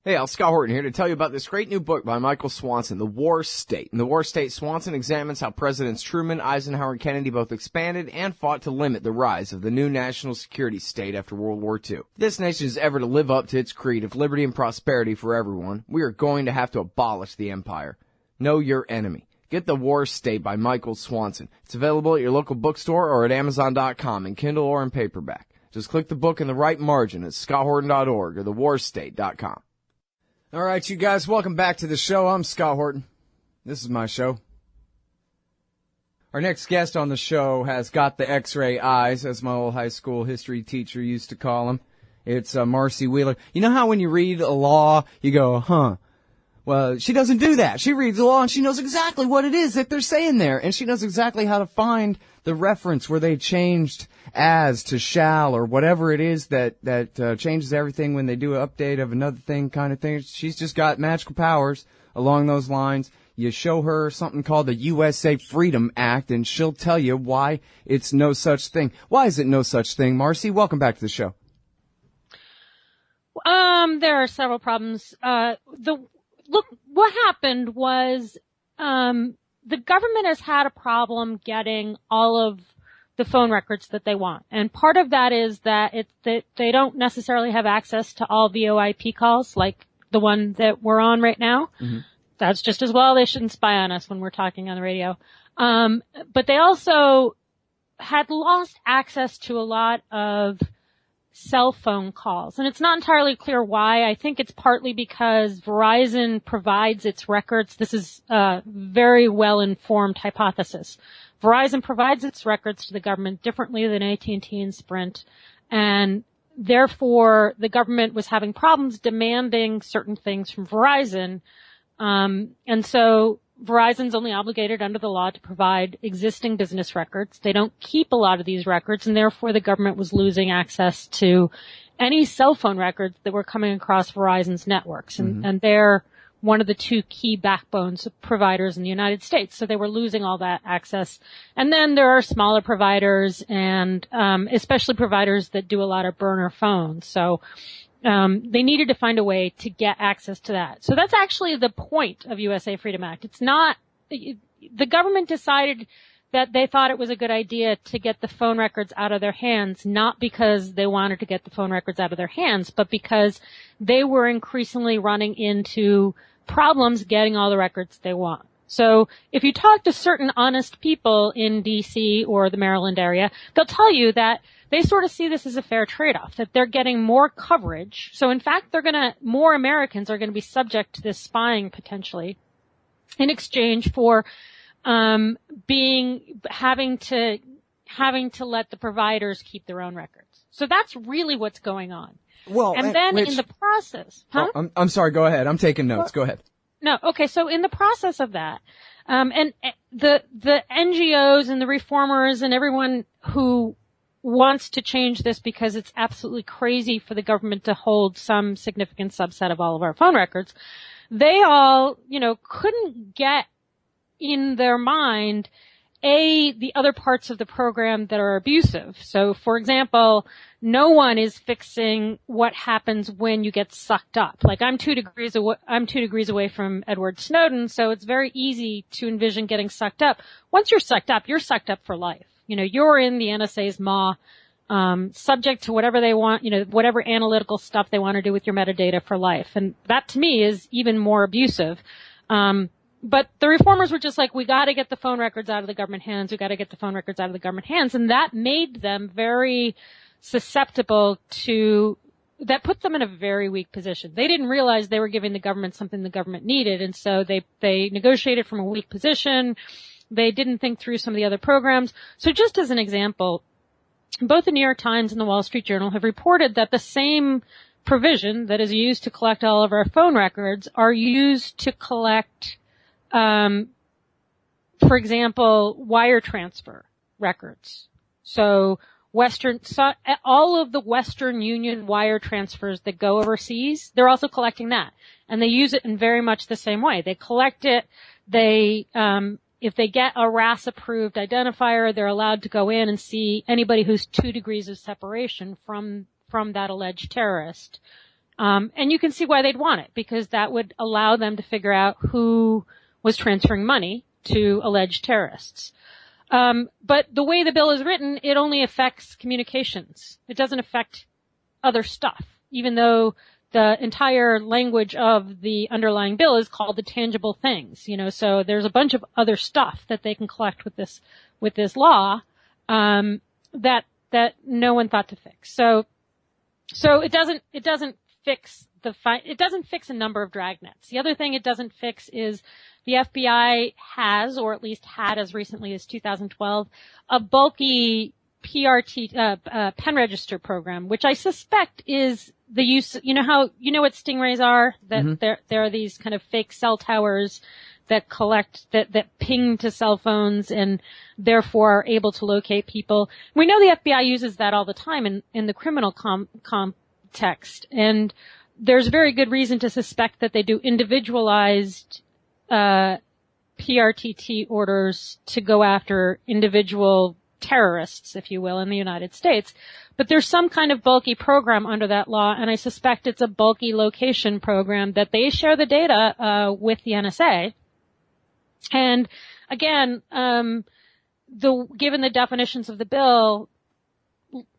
Hey, Scott Horton here to tell you about this great new book by Michael Swanson, The War State. In The War State, Swanson examines how Presidents Truman, Eisenhower, and Kennedy both expanded and fought to limit the rise of the new national security state after World War II. If this nation is ever to live up to its creed of liberty and prosperity for everyone, we are going to have to abolish the empire. Know your enemy. Get The War State by Michael Swanson. It's available at your local bookstore or at Amazon.com in Kindle or in paperback. Just click the book in the right margin at scotthorton.org or thewarstate.com. All right, you guys, welcome back to the show. I'm Scott Horton. This is my show. Our next guest on the show has got the X-ray eyes, as my old high school history teacher used to call him. It's Marcy Wheeler. You know how when you read a law, you go, huh? Well, she doesn't do that. She reads the law and she knows exactly what it is that they're saying there. And she knows exactly how to find the reference where they changed as to shall or whatever it is that changes everything when they do an update of another thing kind of thing. She's just got magical powers along those lines. You show her something called the USA Freedom Act and she'll tell you why it's no such thing. Why is it no such thing, Marcy? Welcome back to the show. There are several problems. Look, what happened was, the government has had a problem getting all of the phone records that they want. And part of that is that they don't necessarily have access to all VoIP calls, like the one that we're on right now. Mm-hmm. That's just as well. They shouldn't spy on us when we're talking on the radio. But they also had lost access to a lot of cell phone calls. And it's not entirely clear why. I think it's partly because Verizon provides its records. This is a very well-informed hypothesis. Verizon provides its records to the government differently than AT&T and Sprint. And therefore, the government was having problems demanding certain things from Verizon. And so Verizon's only obligated under the law to provide existing business records. They don't keep a lot of these records, and therefore the government was losing access to any cell phone records that were coming across Verizon's networks. And they're one of the two key backbones providers in the United States. So they were losing all that access. And then there are smaller providers and especially providers that do a lot of burner phones. So they needed to find a way to get access to that. So that's actually the point of USA Freedom Act. It's not, the government decided that they thought it was a good idea to get the phone records out of their hands, not because they wanted to get the phone records out of their hands, but because they were increasingly running into problems getting all the records they want. So if you talk to certain honest people in D.C. or the Maryland area, they'll tell you that they sort of see this as a fair trade-off, that they're getting more coverage. So in fact, more Americans are going to be subject to this spying potentially in exchange for, having to let the providers keep their own records. So that's really what's going on. Well, and then in the process, Oh, I'm sorry, go ahead. I'm taking notes. Go ahead. No, okay, so in the process of that, and the NGOs and the reformers and everyone who wants to change this because it's absolutely crazy for the government to hold some significant subset of all of our phone records, they all, couldn't get in their mind, the other parts of the program that are abusive. So, for example, no one is fixing what happens when you get sucked up. Like I'm 2 degrees away from Edward Snowden, so it's very easy to envision getting sucked up. Once you're sucked up for life. You're in the NSA's maw, subject to whatever they want, whatever analytical stuff they want to do with your metadata for life. And that to me is even more abusive. But the reformers were just like, we got to get the phone records out of the government hands. We got to get the phone records out of the government hands. And that made them very susceptible that put them in a very weak position. They didn't realize they were giving the government something the government needed. And so they negotiated from a weak position. They didn't think through some of the other programs. So just as an example, both the New York Times and the Wall Street Journal have reported that the same provision that is used to collect all of our phone records are used to collect, for example, wire transfer records. So all of the Western Union wire transfers that go overseas, they're also collecting that. And they use it in very much the same way. They collect it, if they get a RAS-approved identifier, they're allowed to go in and see anybody who's 2 degrees of separation from that alleged terrorist. And you can see why they'd want it, because that would allow them to figure out who was transferring money to alleged terrorists. But the way the bill is written, it only affects communications. It doesn't affect other stuff, even though the entire language of the underlying bill is called the tangible things, so there's a bunch of other stuff that they can collect with this law, that no one thought to fix. So it doesn't fix it doesn't fix a number of dragnets. The other thing it doesn't fix is the FBI has, or at least had as recently as 2012, a bulky PRT, pen register program, which I suspect is the use, what stingrays are? That there are these kind of fake cell towers that collect, that ping to cell phones and therefore are able to locate people. We know the FBI uses that all the time in the criminal context, and there's very good reason to suspect that they do individualized PRTT orders to go after individual terrorists, if you will, in the United States. But there's some kind of bulky program under that law, and I suspect it's a bulky location program that they share the data with the NSA. And again, given the definitions of the bill,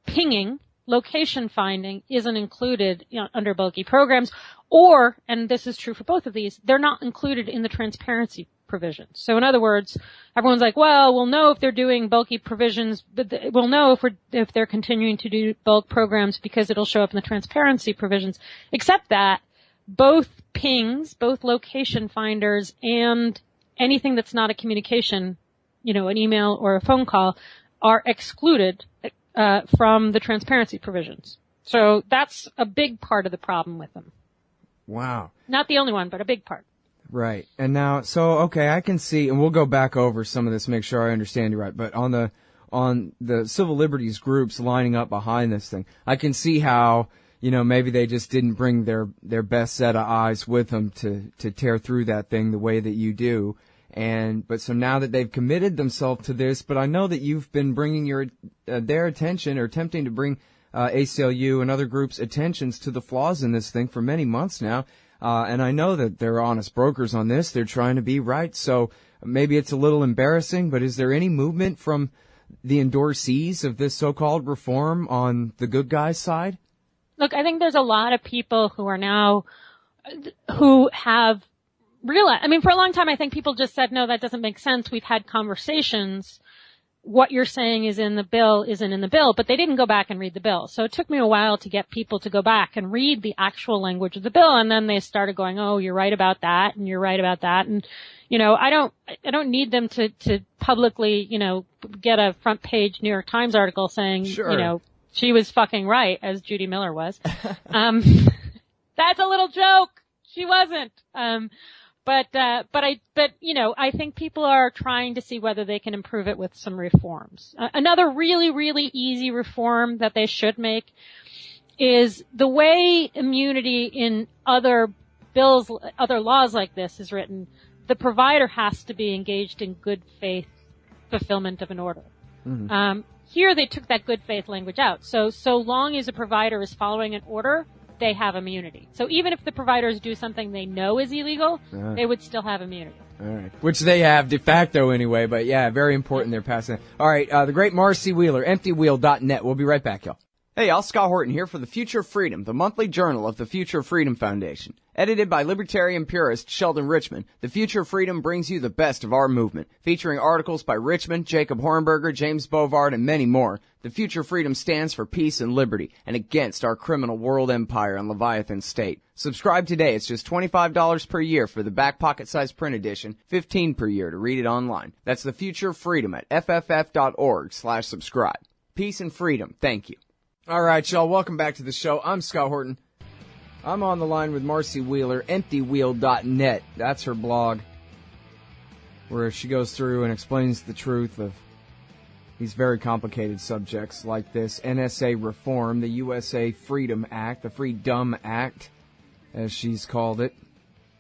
pinging, location finding isn't included under bulky programs, or, and this is true for both of these, they're not included in the transparency provisions. So in other words, everyone's like, well, we'll know if they're doing bulky provisions, but we'll know if they're continuing to do bulk programs because it'll show up in the transparency provisions. Except that both pings, both location finders, and anything that's not a communication, an email or a phone call, are excluded from the transparency provisions. So that's a big part of the problem with them. Wow. Not the only one, but a big part. Right. And now, okay, I can see, and we'll go back over some of this, make sure I understand you right, but on the civil liberties groups lining up behind this thing, I can see how, maybe they just didn't bring their best set of eyes with them to tear through that thing the way that you do. But so now that they've committed themselves to this, but I know that you've been bringing their attention, or attempting to bring ACLU and other groups' attentions to the flaws in this thing for many months now. And I know that they're honest brokers on this. They're trying to be right. So maybe it's a little embarrassing, but is there any movement from the endorsees of this so-called reform on the good guys' side? Look, I think there's a lot of people who have realized, for a long time, I think people just said, no, that doesn't make sense. We've had conversations. What you're saying is in the bill isn't in the bill, but they didn't go back and read the bill. So it took me a while to get people to go back and read the actual language of the bill, and then they started going, oh, you're right about that, and you're right about that. And, I don't need them to publicly, get a front page New York Times article saying, sure, she was fucking right, as Judy Miller was. That's a little joke. She wasn't. But I think people are trying to see whether they can improve it with some reforms. Another really, really easy reform that they should make is the way immunity in other bills, other laws like this is written. The provider has to be engaged in good faith fulfillment of an order. Mm-hmm. Here they took that good faith language out. So long as a provider is following an order, they have immunity. So even if the providers do something they know is illegal, they would still have immunity. All right. Which they have de facto anyway, but yeah, very important they're passing it. All right, the great Marcy Wheeler, emptywheel.net. We'll be right back, y'all. Hey, y'all, Scott Horton here for The Future of Freedom, the monthly journal of the Future of Freedom Foundation. Edited by libertarian purist Sheldon Richman, The Future of Freedom brings you the best of our movement, featuring articles by Richman, Jacob Hornberger, James Bovard, and many more. The Future of Freedom stands for peace and liberty, and against our criminal world empire and Leviathan state. Subscribe today. It's just $25 per year for the back pocket-sized print edition, $15 per year to read it online. That's The Future of Freedom at fff.org/subscribe. Peace and freedom. Thank you. All right, y'all, welcome back to the show. I'm Scott Horton. I'm on the line with Marcy Wheeler, emptywheel.net. That's her blog, where she goes through and explains the truth of these very complicated subjects like this NSA reform, the USA Freedom Act, the Freedom Act, as she's called it,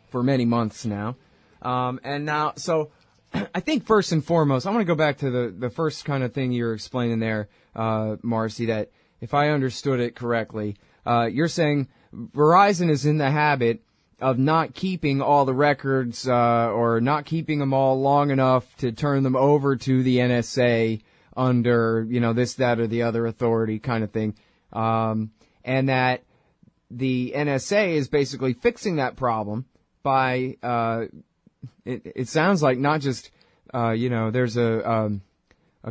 for many months now. So I think first and foremost, I want to go back to the first kind of thing you were explaining there, Marcy, that if I understood it correctly, you're saying Verizon is in the habit of not keeping all the records, or not keeping them all long enough to turn them over to the NSA under, this, that, or the other authority kind of thing. And that the NSA is basically fixing that problem by, it sounds like not just, there's a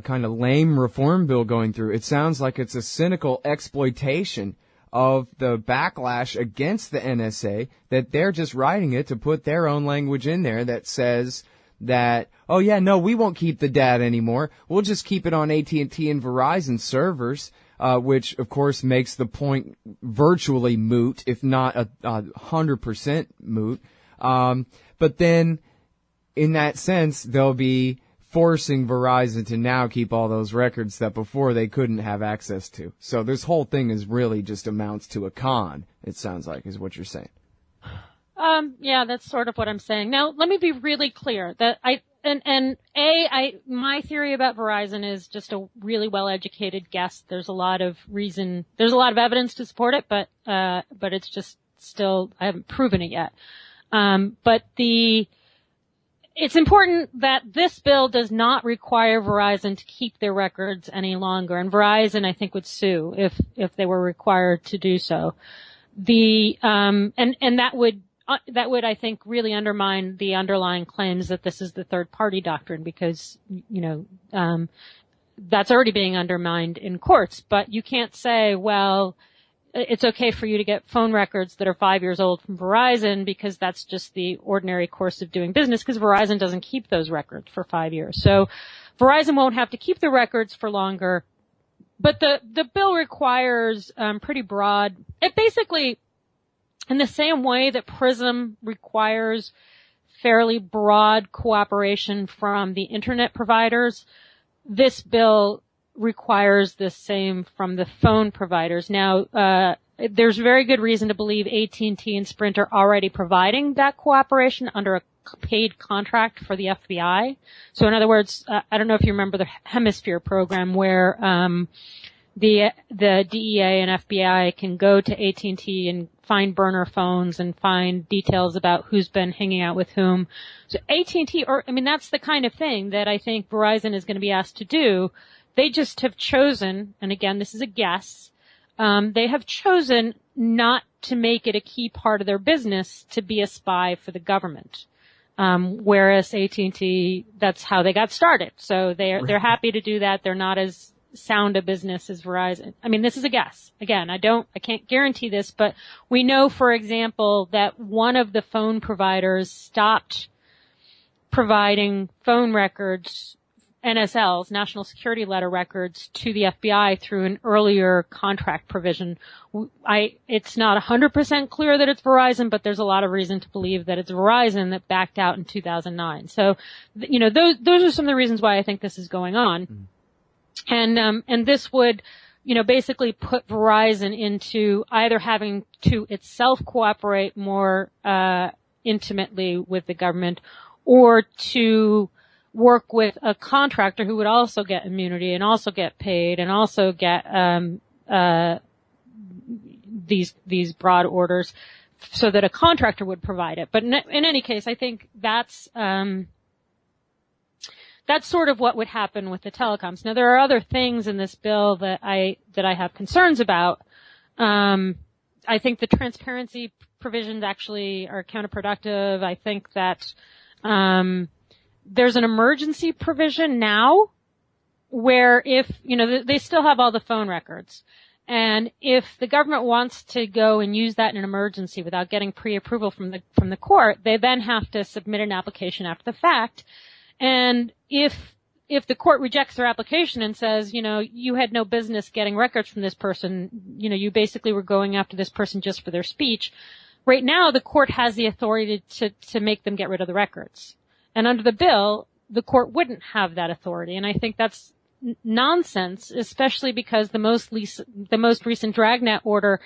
kind of lame reform bill going through. It sounds like it's a cynical exploitation of the backlash against the NSA, that they're just writing it to put their own language in there that says that, oh yeah, no, we won't keep the data anymore. We'll just keep it on AT&T and Verizon servers, which of course makes the point virtually moot, if not 100% moot. But then in that sense, they'll be forcing Verizon to now keep all those records that before they couldn't have access to. So this whole thing is really just amounts to a con, it sounds like, is what you're saying. Yeah, that's sort of what I'm saying. Now, let me be really clear that my theory about Verizon is just a really well-educated guess. There's a lot of evidence to support it, but it's just still, I haven't proven it yet. It's important that this bill does not require Verizon to keep their records any longer, and Verizon, I think, would sue if they were required to do so. And that would, I think, really undermine the underlying claims that this is the third party doctrine, because, that's already being undermined in courts. But you can't say, well, it's okay for you to get phone records that are 5 years old from Verizon because that's just the ordinary course of doing business, because Verizon doesn't keep those records for 5 years. So Verizon won't have to keep the records for longer. But the bill requires pretty broad, it basically, in the same way that PRISM requires fairly broad cooperation from the internet providers, this bill requires the same from the phone providers. Now, there's very good reason to believe AT&T and Sprint are already providing that cooperation under a paid contract for the FBI. So in other words, I don't know if you remember the Hemisphere program where the DEA and FBI can go to AT&T and find burner phones and find details about who's been hanging out with whom. So AT&T, that's the kind of thing that I think Verizon is going to be asked to do. They just have chosen, and again, this is a guess, they have chosen not to make it a key part of their business to be a spy for the government. Whereas AT&T, that's how they got started. So they're happy to do that. They're not as sound a business as Verizon. This is a guess. Again, I can't guarantee this, but we know, for example, that one of the phone providers stopped providing phone records, NSLs, National Security Letter records, to the FBI through an earlier contract provision. It's not 100% clear that it's Verizon, but there's a lot of reason to believe that it's Verizon that backed out in 2009. So, those are some of the reasons why I think this is going on. And this would, basically put Verizon into either having to itself cooperate more, intimately with the government, or to work with a contractor who would also get immunity and also get paid and also get these broad orders, so that a contractor would provide it. But in any case, I think that's sort of what would happen with the telecoms. Now, there are other things in this bill that I have concerns about. I think the transparency provisions actually are counterproductive. I think that there's an emergency provision now where if, they still have all the phone records. And if the government wants to go and use that in an emergency without getting pre-approval from the court, they then have to submit an application after the fact. And if the court rejects their application and says, you had no business getting records from this person, you basically were going after this person just for their speech. Right now, the court has the authority to make them get rid of the records. And under the bill, the court wouldn't have that authority. And I think that's nonsense, especially because the most recent Dragnet order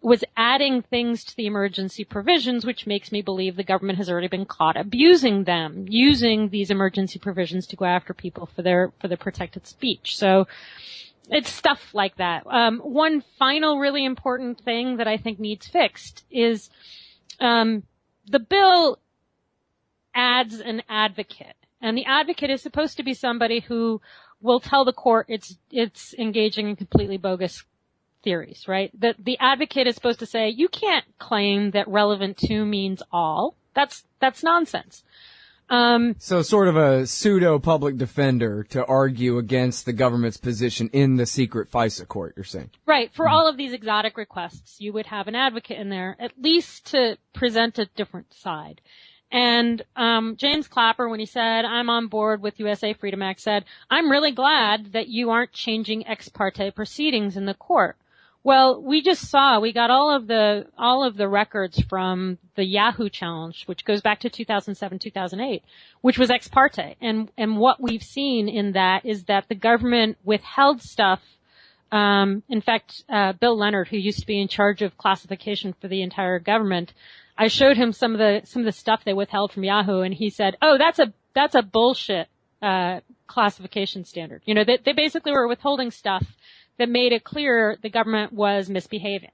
was adding things to the emergency provisions, which makes me believe the government has already been caught abusing them, using these emergency provisions to go after people for their protected speech. So, it's stuff like that. One final really important thing that I think needs fixed is the bill adds an advocate. And the advocate is supposed to be somebody who will tell the court it's engaging in completely bogus theories, right? The advocate is supposed to say, you can't claim that relevant to means all. That's nonsense. So sort of a pseudo public defender to argue against the government's position in the secret FISA court, you're saying? Right. For all of these exotic requests, you would have an advocate in there, at least to present a different side. And James Clapper, when he said, I'm on board with USA Freedom Act, said, I'm really glad that you aren't changing ex parte proceedings in the court. Well, we got all of the records from the Yahoo challenge, which goes back to 2007, 2008, which was ex parte. And what we've seen in that is that the government withheld stuff. In fact, Bill Leonard, who used to be in charge of classification for the entire government, I showed him some of the stuff they withheld from Yahoo, and he said, "Oh, that's a bullshit classification standard." You know, they basically were withholding stuff that made it clear the government was misbehaving.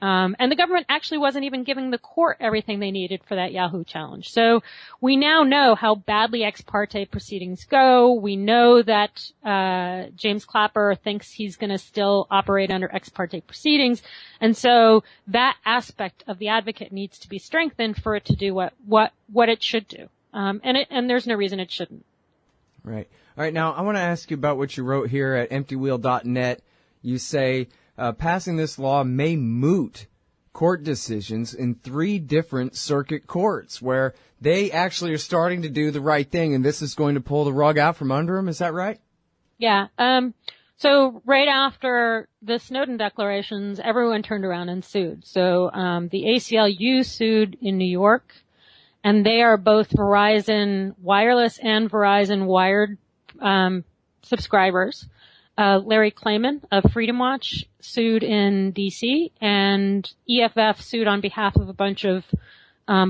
And the government actually wasn't even giving the court everything they needed for that Yahoo challenge. So we now know how badly ex parte proceedings go. We know that James Clapper thinks he's going to still operate under ex parte proceedings. And so that aspect of the advocate needs to be strengthened for it to do what it should do. And there's no reason it shouldn't. Right. All right. Now I want to ask you about what you wrote here at emptywheel.net. You say, passing this law may moot court decisions in 3 different circuit courts where they actually are starting to do the right thing, and this is going to pull the rug out from under them. Is that right? Yeah. So right after the Snowden declarations, everyone turned around and sued. So the ACLU sued in New York, and they are both Verizon Wireless and Verizon Wired subscribers. Larry Klayman of Freedom Watch sued in D.C., and EFF sued on behalf of a bunch of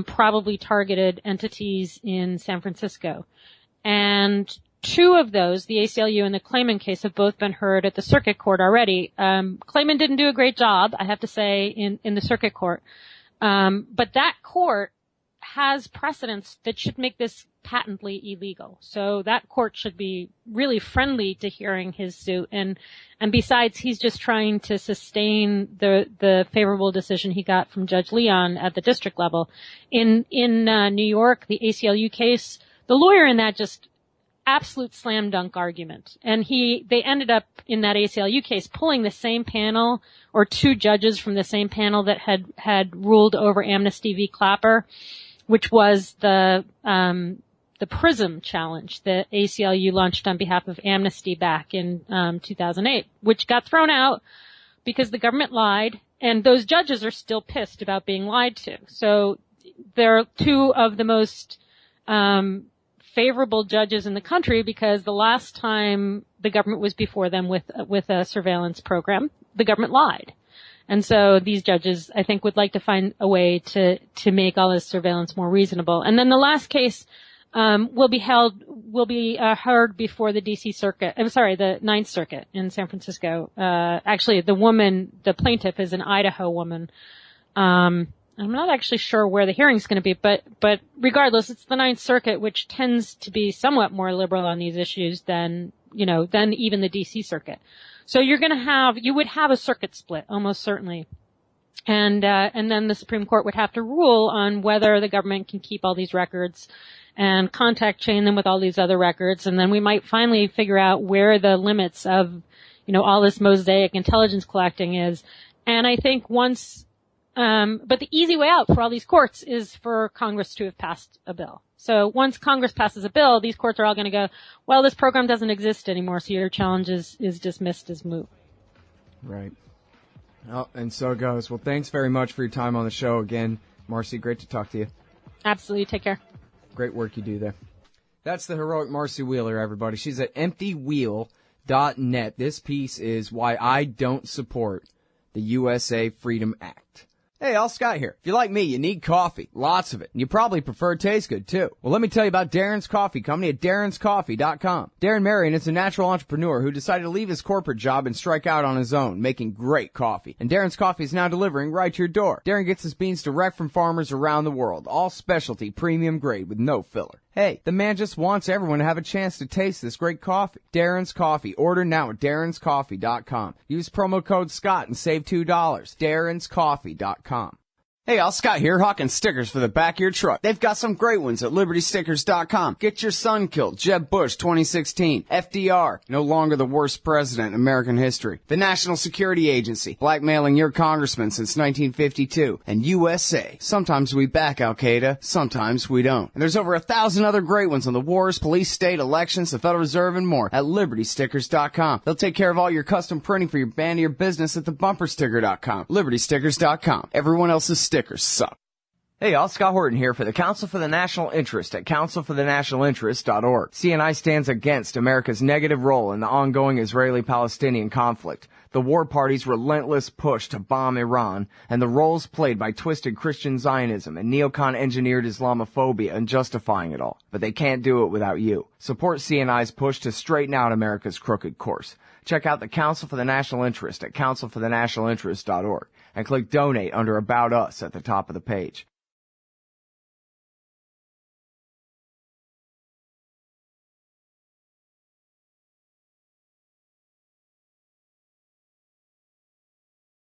probably targeted entities in San Francisco. And 2 of those, the ACLU and the Klayman case, have both been heard at the circuit court already. Klayman didn't do a great job, I have to say, in the circuit court. But that court has precedents that should make this patently illegal. So that court should be really friendly to hearing his suit. And besides, he's just trying to sustain the favorable decision he got from Judge Leon at the district level. In New York, the ACLU case, the lawyer in that just absolute slam dunk argument. And they ended up in that ACLU case pulling the same panel, or 2 judges from the same panel that had ruled over Amnesty v. Clapper, which was the PRISM challenge that ACLU launched on behalf of Amnesty back in 2008, which got thrown out because the government lied, and those judges are still pissed about being lied to. So they're 2 of the most favorable judges in the country, because the last time the government was before them with a surveillance program, the government lied. And so these judges, I think, would like to find a way to make all this surveillance more reasonable. And then the last case will be heard before the DC Circuit. I'm sorry, the Ninth Circuit in San Francisco. Actually, the plaintiff is an Idaho woman. I'm not actually sure where the hearing's going to be, but regardless, it's the Ninth Circuit, which tends to be somewhat more liberal on these issues than even the DC Circuit. So you would have a circuit split, almost certainly. And then the Supreme Court would have to rule on whether the government can keep all these records and contact chain them with all these other records. And then we might finally figure out where the limits of, all this mosaic intelligence collecting is. And I think but the easy way out for all these courts is for Congress to have passed a bill. So once Congress passes a bill, these courts are all going to go, well, this program doesn't exist anymore, so your challenge is dismissed as moot. Right. Oh, and so it goes. Well, thanks very much for your time on the show again, Marcy. Great to talk to you. Absolutely. Take care. Great work you do there. That's the heroic Marcy Wheeler, everybody. She's at emptywheel.net. This piece is why I don't support the USA Freedom Act. Hey, all Scott here. If you're like me, you need coffee. Lots of it. And you probably prefer it tastes good, too. Well, let me tell you about Darren's Coffee Company at darrenscoffee.com. Darren Marion is a natural entrepreneur who decided to leave his corporate job and strike out on his own, making great coffee. And Darren's Coffee is now delivering right to your door. Darren gets his beans direct from farmers around the world. All specialty, premium grade with no filler. Hey, the man just wants everyone to have a chance to taste this great coffee. Darren's Coffee. Order now at darrenscoffee.com. Use promo code Scott and save $2. darrenscoffee.com. Hey, all Scott here, hawking stickers for the back of your truck. They've got some great ones at libertystickers.com. Get your son killed, Jeb Bush 2016. FDR, no longer the worst president in American history. The National Security Agency, blackmailing your congressman since 1952. And USA, sometimes we back Al-Qaeda, sometimes we don't. And there's over 1,000 other great ones on the wars, police, state, elections, the Federal Reserve, and more at libertystickers.com. They'll take care of all your custom printing for your band or your business at thebumpersticker.com. libertystickers.com. Everyone else's stickers suck. Hey, y'all, Scott Horton here for the Council for the National Interest at councilforthenationalinterest.org. CNI stands against America's negative role in the ongoing Israeli-Palestinian conflict, the war party's relentless push to bomb Iran, and the roles played by twisted Christian Zionism and neocon-engineered Islamophobia in justifying it all. But they can't do it without you. Support CNI's push to straighten out America's crooked course. Check out the Council for the National Interest at councilforthenationalinterest.org and click Donate under About Us at the top of the page.